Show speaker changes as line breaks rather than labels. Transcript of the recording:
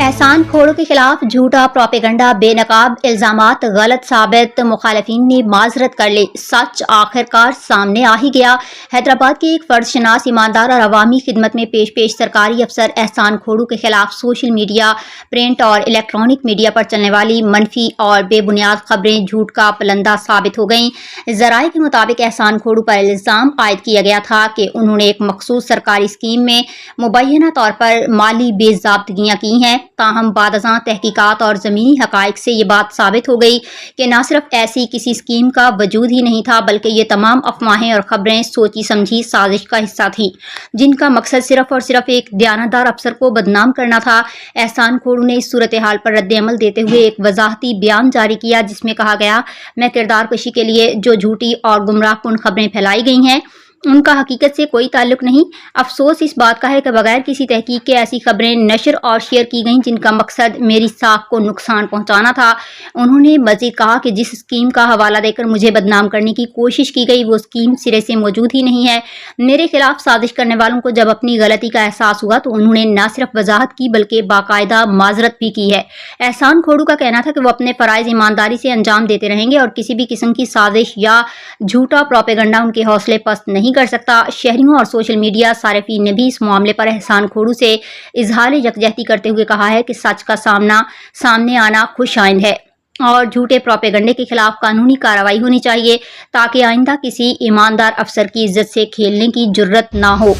احسان کھوڑو کے خلاف جھوٹا پروپیگنڈا، بے نقاب الزامات غلط ثابت، مخالفین نے معذرت کر لی، سچ آخرکار سامنے آ ہی گیا۔ حیدرآباد کے ایک فرد شناس، ایماندار اور عوامی خدمت میں پیش سرکاری افسر احسان کھوڑو کے خلاف سوشل میڈیا، پرنٹ اور الیکٹرانک میڈیا پر چلنے والی منفی اور بے بنیاد خبریں جھوٹ کا پلندہ ثابت ہو گئیں۔ ذرائع کے مطابق احسان کھوڑو پر الزام عائد کیا گیا تھا کہ انہوں نے ایک مخصوص سرکاری اسکیم میں مبینہ طور پر مالی بے ضابطگیاں کی ہیں، تاہم بعد ازاں تحقیقات اور زمینی حقائق سے یہ بات ثابت ہو گئی کہ نہ صرف ایسی کسی اسکیم کا وجود ہی نہیں تھا، بلکہ یہ تمام افواہیں اور خبریں سوچی سمجھی سازش کا حصہ تھیں، جن کا مقصد صرف اور صرف ایک دیانتدار افسر کو بدنام کرنا تھا۔ احسان کھوڑو نے اس صورتحال پر رد عمل دیتے ہوئے ایک وضاحتی بیان جاری کیا، جس میں کہا گیا، میں کردار کشی کے لیے جو جھوٹی اور گمراہ کن خبریں پھیلائی گئی ہیں ان کا حقیقت سے کوئی تعلق نہیں۔ افسوس اس بات کا ہے کہ بغیر کسی تحقیق کے ایسی خبریں نشر اور شیئر کی گئیں جن کا مقصد میری ساکھ کو نقصان پہنچانا تھا۔ انہوں نے مزید کہا کہ جس اسکیم کا حوالہ دے کر مجھے بدنام کرنے کی کوشش کی گئی وہ اسکیم سرے سے موجود ہی نہیں ہے۔ میرے خلاف سازش کرنے والوں کو جب اپنی غلطی کا احساس ہوا تو انہوں نے نہ صرف وضاحت کی بلکہ باقاعدہ معذرت بھی کی ہے۔ احسان کھوڑو کا کہنا تھا کہ وہ اپنے فرائض ایمانداری سے انجام دیتے رہیں گے اور کسی بھی قسم کی سازش یا جھوٹا پروپیگنڈا ان کے حوصلے پست نہیں کر سکتا۔ شہریوں اور سوشل میڈیا صارفین نے بھی اس معاملے پر احسان کھوڑو سے اظہار یکجہتی کرتے ہوئے کہا ہے کہ سچ کا سامنے آنا خوش آئند ہے اور جھوٹے پروپیگنڈے کے خلاف قانونی کارروائی ہونی چاہیے تاکہ آئندہ کسی ایماندار افسر کی عزت سے کھیلنے کی جرت نہ ہو۔